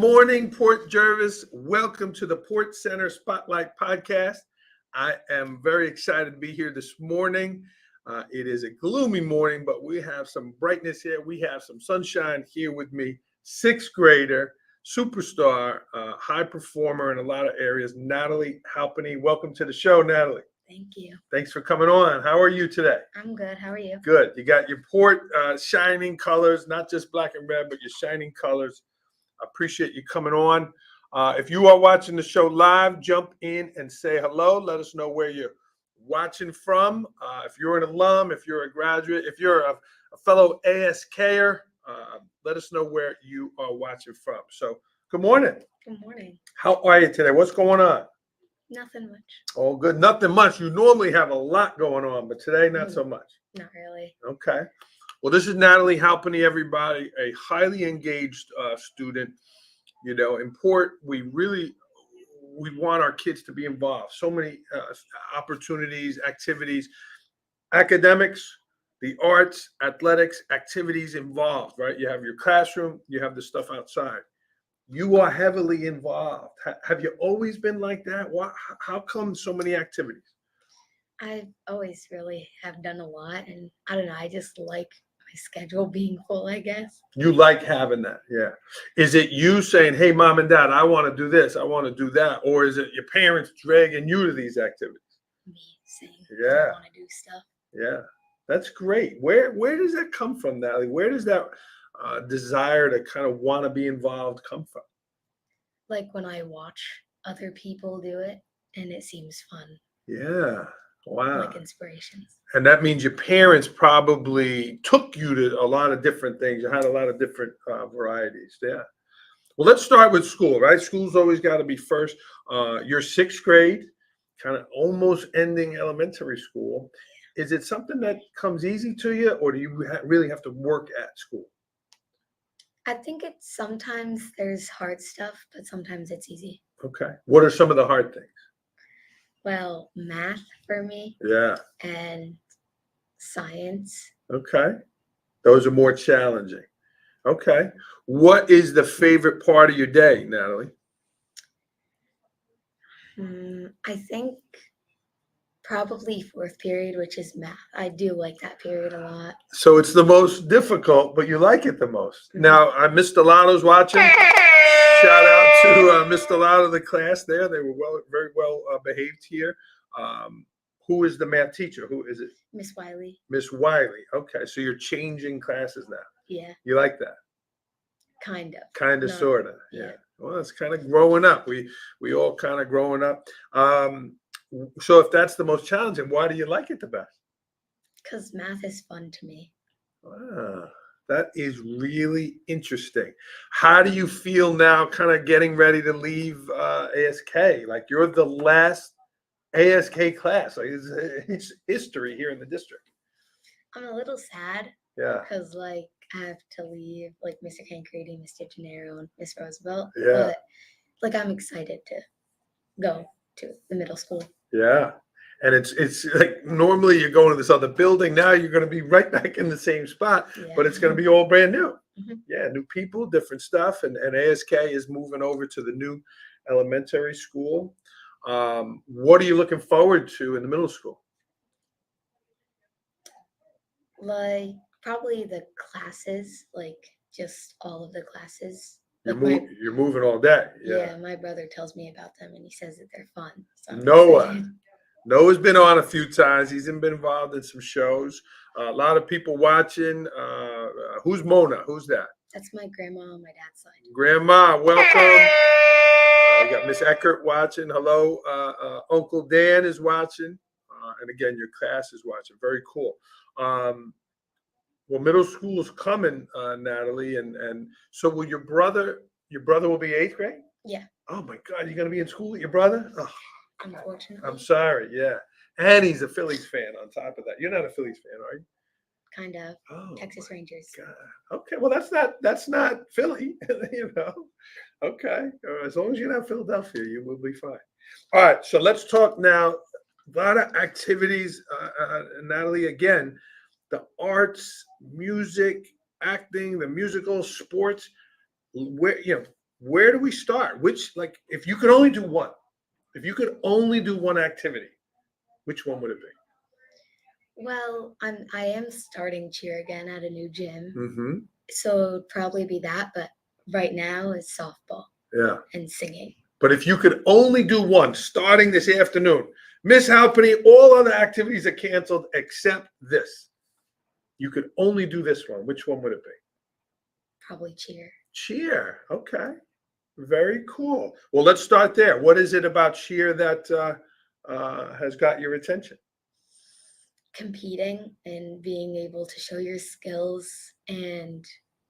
morning, Port Jervis. Welcome to the Port Center Spotlight Podcast. I am very excited to be here this morning. It is a gloomy morning, but we have some brightness here. We have some sunshine here with me. Sixth grader, superstar, high performer in a lot of areas, Natalie Halpenny. Welcome to the show, Natalie. Thank you. Thanks for coming on. How are you today? I'm good. How are you? Good. You got your Port shining colors, not just black and red, but your shining colors. I appreciate you coming on. If you are watching the show live, jump in and say hello. Let us know where you're watching from. If you're an alum, if you're a graduate, if you're a fellow ASKer, let us know where you are watching from. So, good morning. Good morning. How are you today? What's going on? Nothing much. Oh, good. Nothing much. You normally have a lot going on, but today, not so much. Not really. Okay. Well, this is Natalie Halpenny, everybody, a highly engaged student. You know, in Port, we want our kids to be involved. So many opportunities, activities, academics, the arts, athletics, activities involved, right? You have your classroom, you have the stuff outside. You are heavily involved. Have you always been like that? How come so many activities? I've always really have done a lot, and I don't know. I just like my schedule being full, I guess. You like having that, yeah. Is it you saying, "Hey, mom and dad, I want to do this, I want to do that," or is it your parents dragging you to these activities? Me saying, Yeah. I want to do stuff. Yeah, that's great. Where does that come from, Natalie? Where does that desire to kind of want to be involved come from? Like when I watch other people do it, and it seems fun. Yeah. Wow. Like inspirations. And that means your parents probably took you to a lot of different things. You had a lot of different varieties. Yeah. Well, let's start with school, right? School's always got to be first. You're sixth grade, kind of almost ending elementary school. Is it something that comes easy to you, or do you really have to work at school? I think it's sometimes there's hard stuff, but sometimes it's easy. Okay. What are some of the hard things? Well, math for me. Yeah. And science. Okay. Those are more challenging. Okay. What is the favorite part of your day, Natalie? I think probably fourth period, which is math. I do like that period a lot. So it's the most difficult, but you like it the most. Mm-hmm. Now, Miss Delato's watching. Shout out to Miss Delato, the class there. They were very well behaved here. Who is the math teacher? Who is it? Miss Wiley. Miss Wiley. Okay, so you're changing classes now. Yeah. You like that? Kind of. Kind of, sort of. Yeah. Well, it's kind of growing up. We all kind of growing up. So if that's the most challenging, why do you like it the best? Because math is fun to me. Wow. That is really interesting. How do you feel now kind of getting ready to leave ASK? Like you're the last ASK class. Like it's history here in the district. I'm a little sad. Yeah. Because like I have to leave like Mr. Cancredi, Mr. Gennaro, and Miss Roosevelt. Yeah. But like I'm excited to go to the middle school. Yeah. And it's like normally you're going to this other building. Now you're going to be right back in the same spot, but it's going to be all brand new. Mm-hmm. Yeah, new people, different stuff. And ASK is moving over to the new elementary school. What are you looking forward to in the middle school? Like probably the classes, like just all of the classes. You're moving all day. Yeah, my brother tells me about them and he says that they're fun. So Noah's been on a few times. He's been involved in some shows. A lot of people watching. Who's Mona? Who's that? That's my grandma on my dad's side. Grandma, welcome. We got Miss Eckert watching. Hello. Uncle Dan is watching. And again, your class is watching. Very cool. Well, middle school is coming, Natalie. And so will your brother will be 8th grade? Yeah. Oh, my God. You're going to be in school with your brother? Oh. Unfortunately. I'm sorry, yeah. And he's a Phillies fan on top of that. You're not a Phillies fan, are you? Kind of. Oh, Texas Rangers. God. Okay, well that's not Philly, you know. Okay. As long as you're not Philadelphia, you will be fine. All right, so let's talk now. A lot of activities, Natalie, again, the arts, music, acting, the musical, sports. Where where do we start? Which, like, if you could only do one, activity, which one would it be? Well, I am starting cheer again at a new gym, Mm-hmm. so it would probably be that. But right now it's softball Yeah. and singing. But if you could only do one starting this afternoon, Miss Halpenny, all other activities are canceled except this. You could only do this one. Which one would it be? Probably cheer. Cheer. Okay. Very cool. Well, let's start there. What is it about cheer that has got your attention? Competing and being able to show your skills and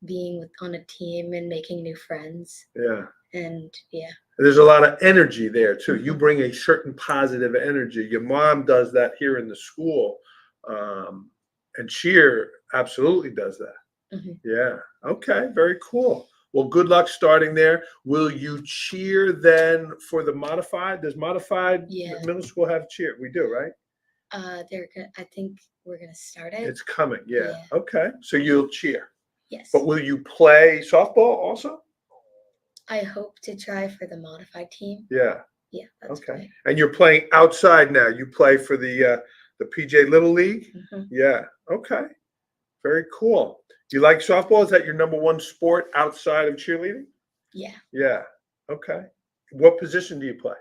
being on a team and making new friends. Yeah. And yeah. There's a lot of energy there too. You bring a certain positive energy. Your mom does that here in the school, and cheer absolutely does that. Mm-hmm. Yeah. Okay. Very cool. Well, good luck starting there. Will you cheer then for the modified? Does modified middle school have cheer? We do, right? I think we're gonna start it. It's coming. Yeah. Okay. So you'll cheer. Yes. But will you play softball also? I hope to try for the modified team. Yeah. Yeah. That's okay. Right. And you're playing outside now. You play for the PJ Little League. Mm-hmm. Yeah. Okay. Very cool. Do you like softball? Is that your number one sport outside of cheerleading? Yeah. Yeah. Okay. What position do you play?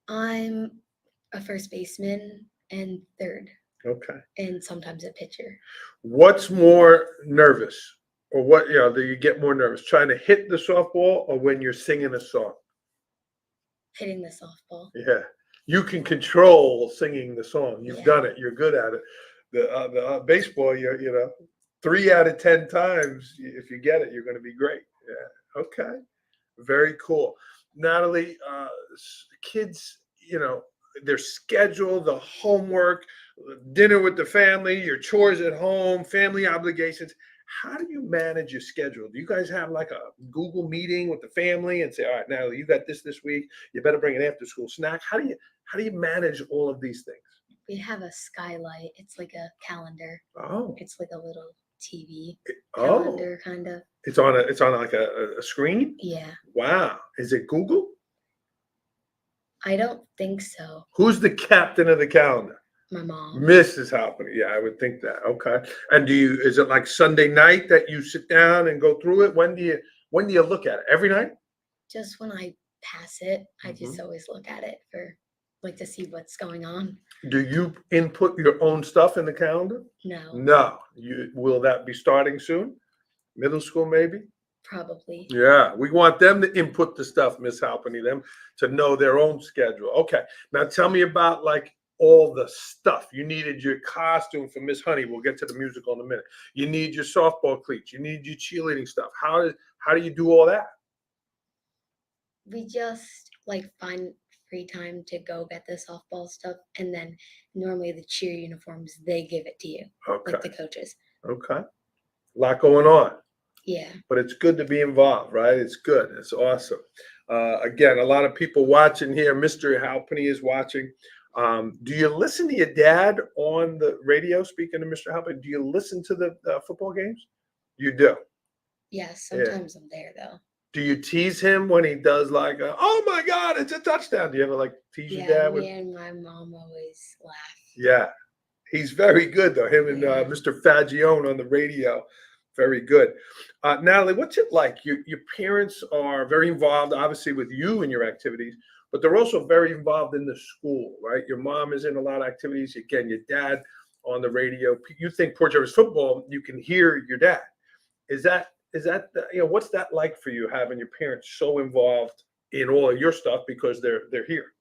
I'm a first baseman and third. Okay. And sometimes a pitcher. What's more nervous, or what? Do you get more nervous trying to hit the softball, or when you're singing a song? Hitting the softball. Yeah. You can control singing the song. You've done it. You're good at it. The baseball, you know, 3 out of 10 times, if you get it, you're going to be great. Yeah. Okay. Very cool. Natalie, kids, their schedule, the homework, dinner with the family, your chores at home, family obligations. How do you manage your schedule? Do you guys have like a Google meeting with the family and say, all right, Natalie, you got this week. You better bring an after school snack. How do you manage all of these things? We have a skylight. It's like a calendar. Oh. It's like a little TV calendar kind of. It's on like a screen? Yeah. Wow. Is it Google? I don't think so. Who's the captain of the calendar? My mom. Mrs. Halpenny. Yeah, I would think that. Okay. And is it like Sunday night that you sit down and go through it? When do you look at it? Every night? Just when I pass it, I just always look at it to see what's going on. Do you input your own stuff in the calendar? No. No. Will that be starting soon? Middle school, maybe? Probably. Yeah, we want them to input the stuff, Miss Halpenny, them to know their own schedule. Okay, now tell me about like all the stuff. You needed your costume for Miss Honey. We'll get to the musical in a minute. You need your softball cleats. You need your cheerleading stuff. How do you do all that? We just find free time to go get the softball stuff, and then normally the cheer uniforms, they give it to you, like the coaches. Okay, a lot going on. Yeah. But it's good to be involved, right? It's good. It's awesome. Again, a lot of people watching here. Mr. Halpenny is watching. Do you listen to your dad on the radio? Speaking to Mr. Halpenny, do you listen to the football games? You do? Yes, sometimes I'm there, though. Do you tease him when he does oh my God, it's a touchdown? Do you ever tease your dad? Me and my mom always laugh. Yeah. He's very good, though. Him and Mr. Fagione on the radio. Very good. Natalie, what's it like? Your parents are very involved, obviously, with you and your activities, but they're also very involved in the school, right? Your mom is in a lot of activities. Again, your dad on the radio. You think Port Jervis football, you can hear your dad. Is that what's that like for you, having your parents so involved in all of your stuff because they're here?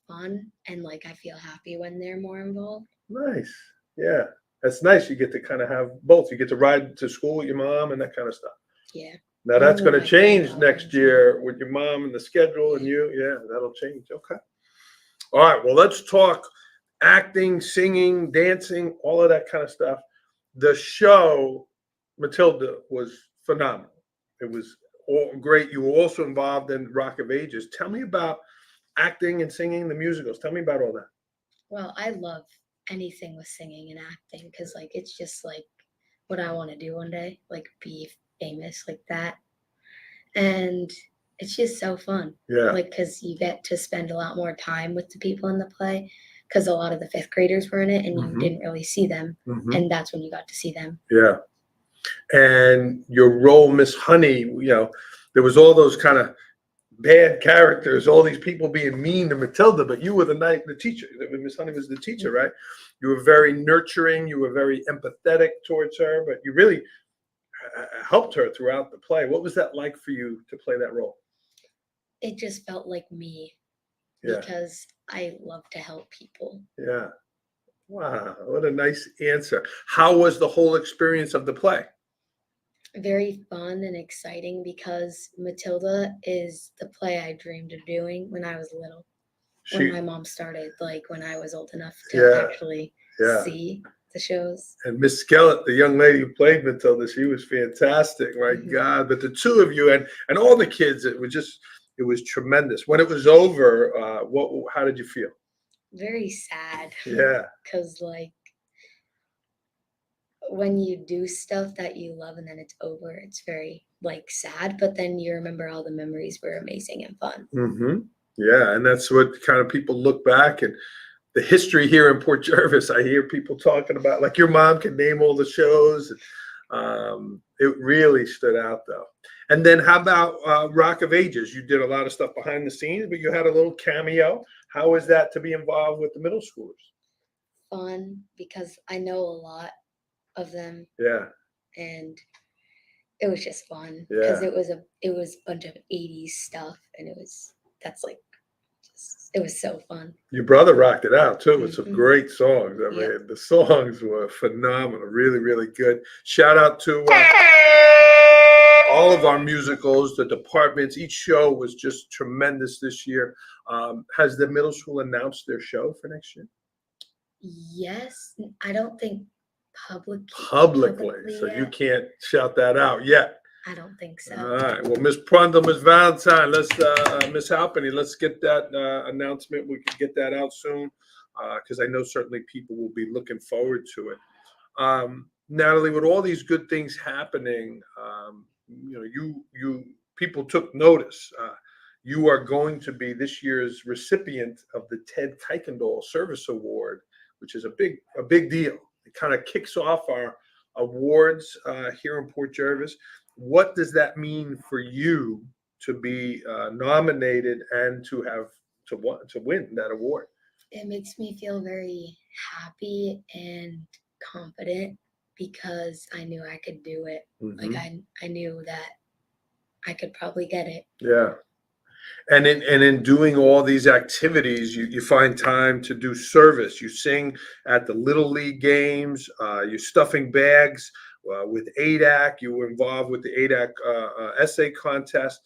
Fun, and I feel happy when they're more involved. Nice. Yeah. That's nice. You get to kind of have both. You get to ride to school with your mom and that kind of stuff. Yeah. Now that's going to change next year with your mom and the schedule and you. Yeah, that'll change. Okay. All right. Well, let's talk acting, singing, dancing, all of that kind of stuff. The show, Matilda, was phenomenal. It was all great. You were also involved in Rock of Ages. Tell me about acting and singing, the musicals. Tell me about all that. Well, I love anything with singing and acting because it's just what I want to do one day, be famous like that. and it's just so fun. Yeah. Like, because you get to spend a lot more time with the people in the play, because a lot of the fifth graders were in it, and you didn't really see them, and that's when you got to see them. Yeah. And your role, Miss Honey, there was all those kind of bad characters, all these people being mean to Matilda, but you were the teacher. Miss Honey was the teacher, right? You were very nurturing. You were very empathetic towards her, but you really helped her throughout the play. What was that like for you to play that role? It just felt like me, because I love to help people. Yeah. Wow, what a nice answer. How was the whole experience of the play? Very fun and exciting, because Matilda is the play I dreamed of doing when I was little. When my mom started, like when I was old enough to actually see the shows. And Miss Skellett, the young lady who played Matilda, she was fantastic. My God. But the two of you and all the kids, it was tremendous. When it was over, how did you feel? Very sad. Yeah. Because like, when you do stuff that you love and then it's over, it's very like sad, but then you remember all the memories were amazing and fun. Yeah, and that's what kind of people look back, and the history here in Port Jervis, I hear people talking about, like your mom can name all the shows. It really stood out though. And then how about Rock of Ages? You did a lot of stuff behind the scenes, but you had a little cameo. How was that to be involved with the middle schoolers? Fun, because I know a lot of them. Yeah. And it was just fun, because it was a bunch of 80s stuff, and it was so fun. Your brother rocked it out too with some great songs. I mean, the songs were phenomenal, really, really good. Shout out to all of our musicals, the departments. Each show was just tremendous this year. Has the middle school announced their show for next year? Yes, I don't think publicly, so you can't shout that out yet. I don't think so. All right. Well, Miss Prundle, Miss Valentine, let's Miss Halpenny, let's get that announcement. We can get that out soon, because I know certainly people will be looking forward to it. Natalie, with all these good things happening, you people took notice. You are going to be this year's recipient of the Ted Kuykendall Service Award, which is a big deal. It kind of kicks off our awards here in Port Jervis. What does that mean for you to be nominated and to win that award? It makes me feel very happy and confident, because I knew I could do it. Like I knew that I could probably get it. Yeah. And in doing all these activities, you find time to do service. You sing at the Little League games. You're stuffing bags with ADAC. You were involved with the ADAC essay contest.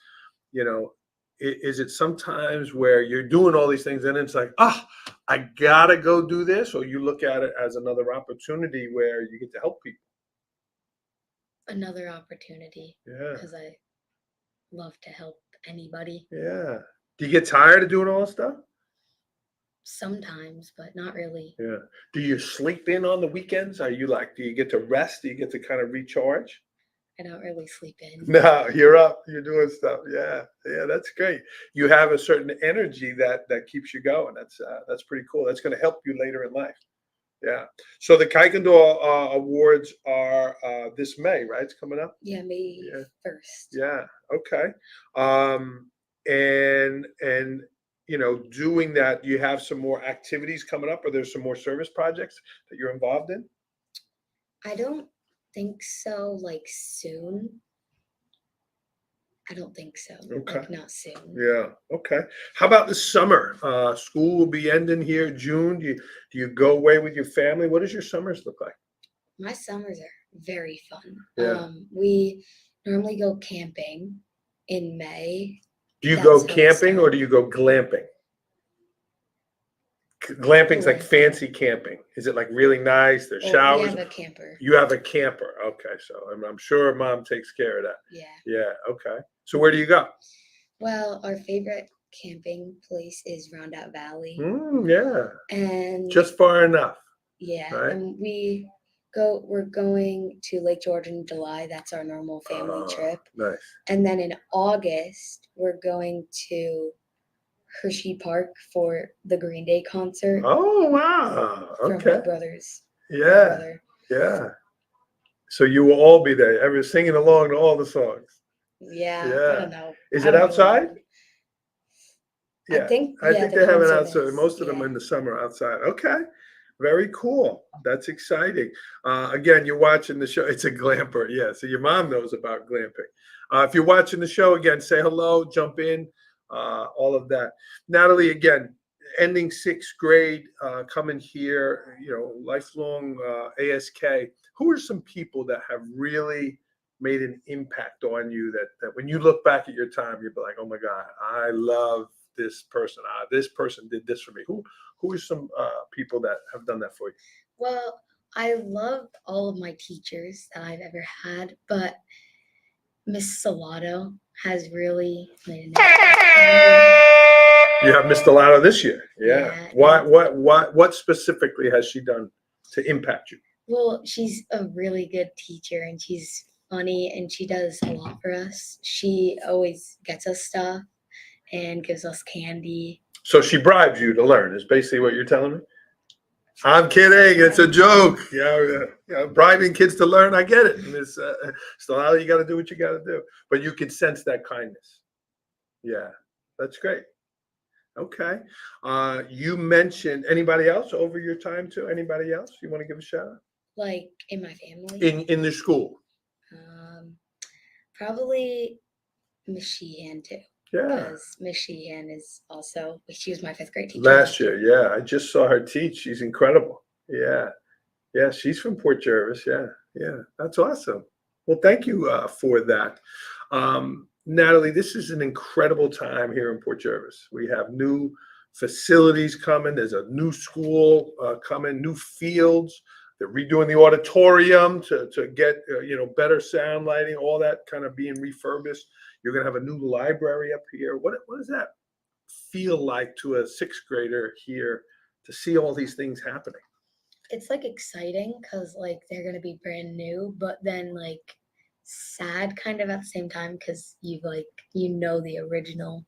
Is it sometimes where you're doing all these things and it's like, I gotta go do this, or you look at it as another opportunity where you get to help people? Another opportunity. Yeah. Because I love to help anybody. Yeah. Do you get tired of doing all this stuff? Sometimes, but not really. Yeah. Do you sleep in on the weekends? Do you get to rest? Do you get to kind of recharge? I don't really sleep in. No, you're up. You're doing stuff. Yeah. Yeah, that's great. You have a certain energy that keeps you going. That's pretty cool. That's going to help you later in life. Yeah. So the Kuykendall Awards are this May, right? It's coming up. Yeah, May 1st. Yeah. Okay. And doing that, you have some more activities coming up, or there's some more service projects that you're involved in? I don't think so. Like soon. I don't think so. Okay. Like not soon. Yeah. Okay. How about the summer? School will be ending here June. Do you go away with your family? What does your summers look like? My summers are very fun. Yeah. We normally go camping in May. Do you go camping or do you go glamping? Glamping's like fancy camping. Is it like really nice? There's showers. We have a camper. You have a camper. Okay. So I'm sure mom takes care of that. Yeah. Yeah. Okay. So where do you go? Well, our favorite camping place is Rondout Valley. Yeah. And just far enough. Yeah. Right? And we We're going to Lake George in July. That's our normal family trip. Nice. And then in August, we're going to Hershey Park for the Green Day concert. Oh, wow. For Okay. my brother's. Yeah. Brother. Yeah. So you will all be there, ever singing along to all the songs. Yeah. Yeah. I don't know. Is it outside? Yeah. I think they have it outside. is, Most of them in the summer outside. Okay. Very cool. That's exciting. Again, you're watching the show. It's a glamper. Yeah. So your mom knows about glamping. If you're watching the show, again, say hello, jump in, all of that. Natalie, again, ending 6th grade, coming here, lifelong ASK. Who are some people that have really made an impact on you that when you look back at your time, you'd be like, oh my God, I love this person. This person did this for me. Who are some people that have done that for you? Well, I love all of my teachers that I've ever had, but Miss Salato has really made an impact. You have Miss Stellato this year. Yeah. Yeah. What specifically has she done to impact you? Well, she's a really good teacher and she's funny and she does a lot for us. She always gets us stuff and gives us candy. So she bribes you to learn, is basically what you're telling me? I'm kidding. It's a joke. Bribing kids to learn, I get it. Miss Stellato, you got to do what you got to do. But you can sense that kindness. Yeah, that's great. Okay. You mentioned anybody else over your time too? Anybody else you want to give a shout out? Like in my family? In the school? Probably Miss Sheehan too. Yeah. Because Miss Sheehan is also, she was my 5th grade teacher. Last year, yeah. I just saw her teach. She's incredible. Yeah. Yeah, she's from Port Jervis. Yeah. Yeah. That's awesome. Well, thank you for that. Natalie, this is an incredible time here in Port Jervis. We have new facilities coming. There's a new school coming, new fields. They're redoing the auditorium to get better sound lighting, all that kind of being refurbished. You're going to have a new library up here. What does that feel like to a 6th grader here to see all these things happening? It's like exciting because like they're going to be brand new, but then like sad kind of at the same time because the original,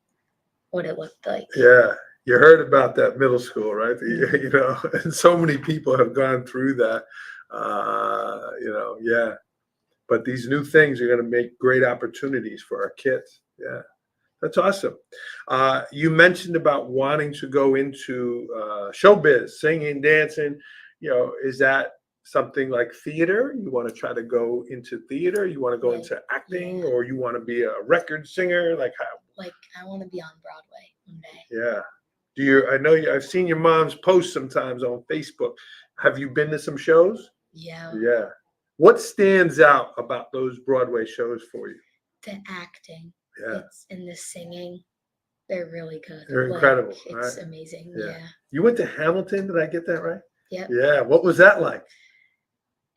what it looked like. Yeah. You heard about that middle school, right? And so many people have gone through that, yeah. But these new things are going to make great opportunities for our kids. Yeah, that's awesome. You mentioned about wanting to go into showbiz, singing, dancing. Is that something like theater? You want to try to go into theater? You want to go into acting, or you want to be a record singer? Like how? Like I want to be on Broadway one day. Yeah. I know I've seen your mom's post sometimes on Facebook. Have you been to some shows? Yeah. Yeah. What stands out about those Broadway shows for you? The acting. Yeah. It's in the singing. They're really good. They're incredible. It's amazing. Yeah. You went to Hamilton. Did I get that right? Yep. Yeah. What was that like?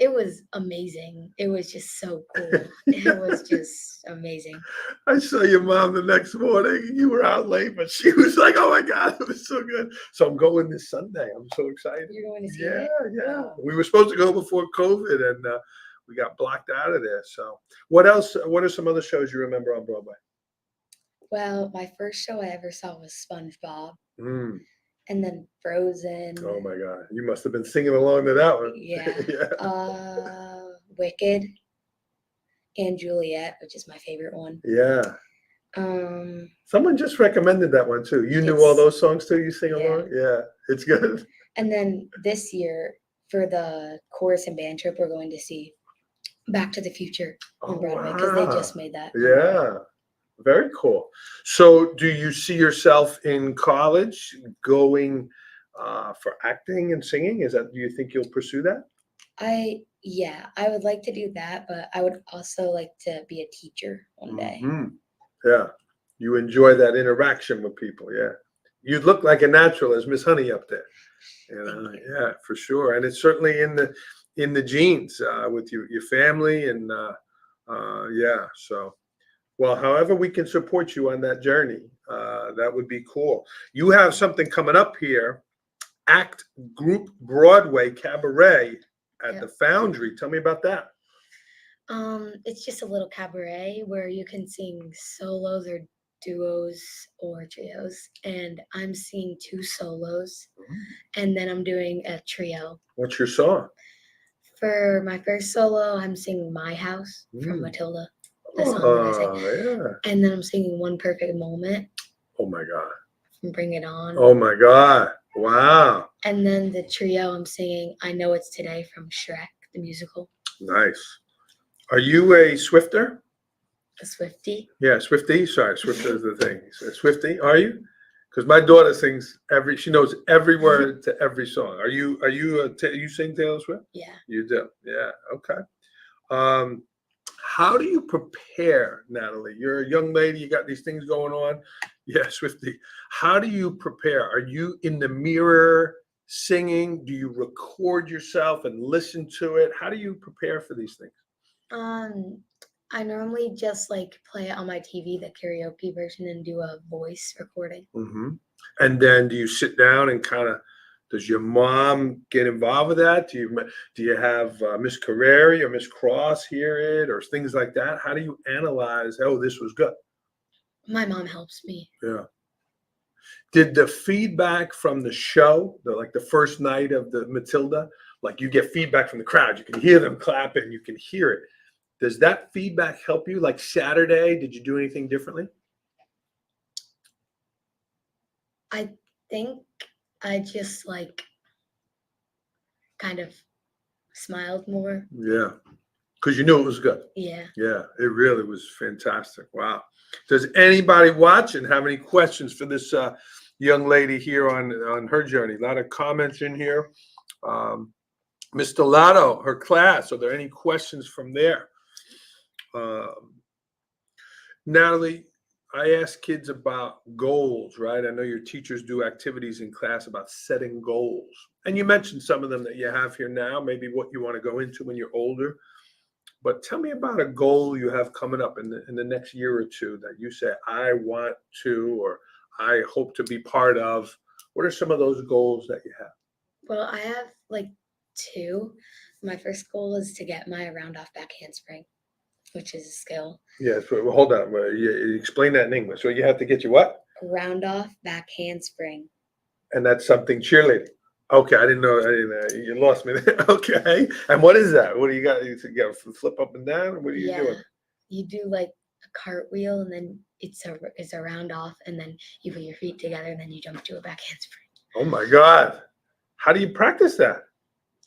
It was amazing. It was just so cool. It was just amazing. I saw your mom the next morning. You were out late, but she was like, oh my God, it was so good. So I'm going this Sunday. I'm so excited. You're going to see it? Yeah. Wow. We were supposed to go before COVID and we got blocked out of there. So what else? What are some other shows you remember on Broadway? Well, my first show I ever saw was SpongeBob. And then Frozen. Oh my God. You must have been singing along to that one. Yeah. Wicked and Juliet, which is my favorite one. Yeah. Someone just recommended that one too. You knew all those songs too? You sing along? Yeah. It's good. And then this year for the chorus and band trip, we're going to see Back to the Future on Broadway because they just made that. Yeah. Very cool. So do you see yourself in college going for acting and singing? Do you think you'll pursue that? I would like to do that, but I would also like to be a teacher one day. Yeah. You enjoy that interaction with people. Yeah. You look like a natural as Miss Honey up there. Yeah, for sure. And it's certainly in the genes with your family and yeah. So well, however we can support you on that journey, that would be cool. You have something coming up here, Act Group Broadway Cabaret at the Foundry. Tell me about that. It's just a little cabaret where you can sing solos or duos or trios, and I'm singing 2 solos, and then I'm doing a trio. What's your song? For my first solo, I'm singing My House from Matilda, the song that I sang. Yeah. And then I'm singing One Perfect Moment. Oh my God. From Bring It On. Oh my God. Wow. And then the trio, I'm singing I Know It's Today from Shrek, the musical. Nice. Are you a Swifter? A Swiftie? Yeah, Swiftie. Sorry, Swifter is the thing. So Swiftie, are you? Because my daughter sings she knows every word to every song. Are you you sing Taylor Swift? Yeah. You do. Yeah. Okay. How do you prepare, Natalie? You're a young lady. You got these things going on. Yeah, Swiftie. How do you prepare? Are you in the mirror singing? Do you record yourself and listen to it? How do you prepare for these things? I normally just like play it on my TV, the karaoke version, and do a voice recording. And then do you sit down and does your mom get involved with that? Do you have Miss Carreri or Miss Cross hear it or things like that? How do you analyze, oh, this was good? My mom helps me. Yeah. Did the feedback from the show, the first night of the Matilda, like you get feedback from the crowd, you can hear them clapping, you can hear it. Does that feedback help you? Like Saturday, did you do anything differently? I think I just kind of smiled more. Yeah. Because you knew it was good. Yeah. Yeah, it really was fantastic. Wow. Does anybody watching have any questions for this young lady here on her journey? A lot of comments in here. Ms. Delato, her class, are there any questions from there? Natalie, I ask kids about goals, right? I know your teachers do activities in class about setting goals. And you mentioned some of them that you have here now, maybe what you want to go into when you're older. But tell me about a goal you have coming up in the next year or two that you say, I want to, or I hope to be part of. What are some of those goals that you have? Well, I have 2. My first goal is to get my round off back handspring, which is a skill. Yeah, so hold on. You explain that in English. So you have to get your what? Round off back handspring. And that's something cheerleading. Okay, I didn't know. You lost me there. Okay, and what is that? What do you got? You got to flip up and down, or what are you doing? You do a cartwheel, and then it's a round off, and then you put your feet together, and then you jump to a back handspring. Oh my God! How do you practice that?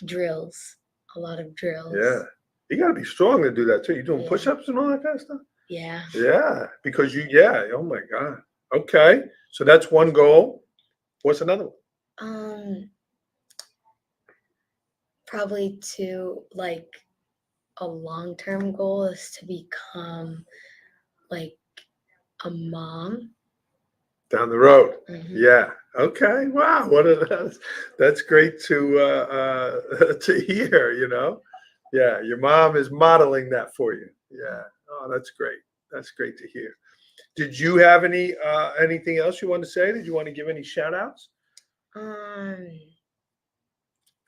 Drills, a lot of drills. Yeah, you got to be strong to do that too. You doing push-ups and all that kind of stuff? Yeah. Yeah, because oh my God. Okay, so that's one goal. What's another one? Probably a long-term goal is to become a mom. Down the road. Yeah. Okay. Wow. That's great to hear, Yeah. Your mom is modeling that for you. Yeah. Oh, that's great. That's great to hear. Did you have anything else you want to say? Did you want to give any shout outs? I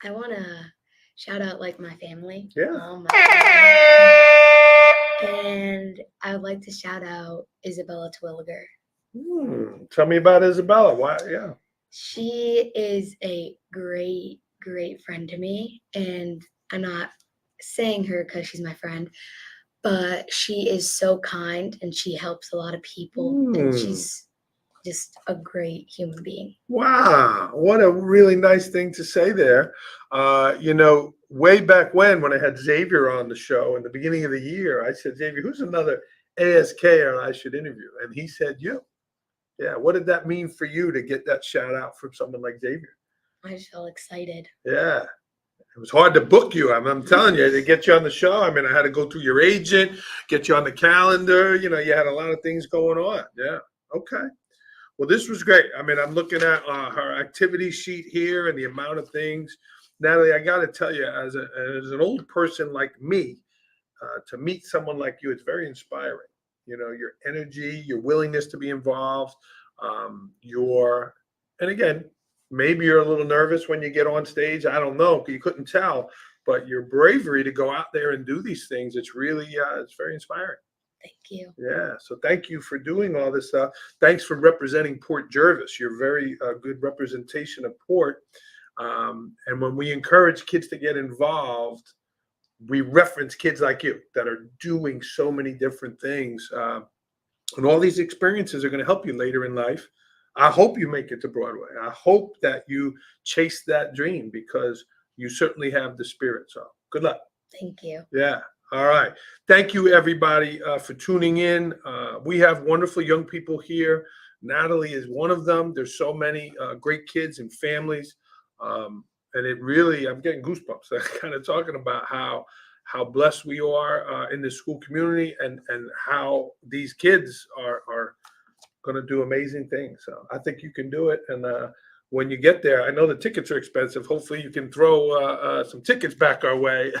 want to shout out my family. Yeah. And I would like to shout out Isabella Twilliger. Tell me about Isabella. Why? Yeah. She is a great, great friend to me. And I'm not saying her because she's my friend, but she is so kind and she helps a lot of people. And she's just a great human being. Wow. What a really nice thing to say there. Way back when I had Xavier on the show in the beginning of the year, I said, Xavier, who's another ASKer I should interview? And he said, you. Yeah. What did that mean for you to get that shout out from someone like Xavier? I just felt excited. Yeah. It was hard to book you. I'm telling you, to get you on the show. I mean, I had to go through your agent, get you on the calendar. You had a lot of things going on. Yeah. Okay. Well, this was great. I mean, I'm looking at her activity sheet here and the amount of things. Natalie, I got to tell you, as an old person like me, to meet someone like you, it's very inspiring. Your energy, your willingness to be involved, and again, maybe you're a little nervous when you get on stage. I don't know. You couldn't tell. but your bravery to go out there and do these things, it's really, it's very inspiring. Thank you. Yeah. So thank you for doing all this stuff. Thanks for representing Port Jervis. You're very good representation of Port. And when we encourage kids to get involved, we reference kids like you that are doing so many different things. And all these experiences are going to help you later in life. I hope you make it to Broadway. I hope that you chase that dream, because you certainly have the spirit. So good luck. Thank you. Yeah. All right. Thank you, everybody, for tuning in. We have wonderful young people here. Natalie is one of them. There's so many great kids and families. And it really, I'm getting goosebumps kind of talking about how blessed we are in the school community, and how these kids are going to do amazing things. So I think you can do it. And when you get there, I know the tickets are expensive. Hopefully you can throw some tickets back our way,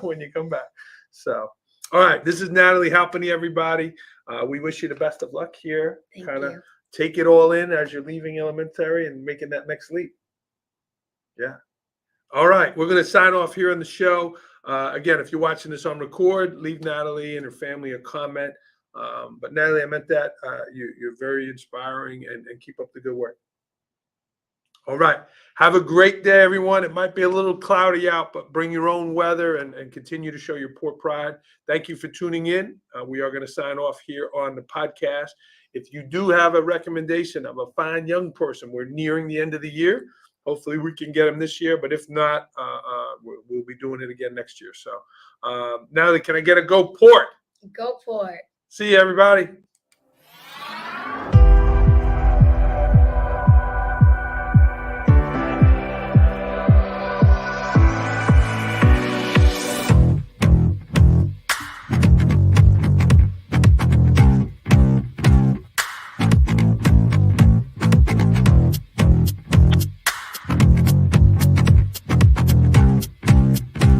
when you come back. So, all right, this is Natalie Halpenny, everybody. We wish you the best of luck here. Thank you. Take it all in as you're leaving elementary and making that next leap. Yeah. All right, we're going to sign off here on the show. Again, if you're watching this on record, leave Natalie and her family a comment. But Natalie, I meant that. You're very inspiring, and keep up the good work. All right. Have a great day, everyone. It might be a little cloudy out, but bring your own weather and continue to show your Port pride. Thank you for tuning in. We are going to sign off here on the podcast. If you do have a recommendation of a fine young person, we're nearing the end of the year. Hopefully we can get them this year, but if not, we'll be doing it again next year. So, Natalie, can I get a go Port? Go Port. See you, everybody.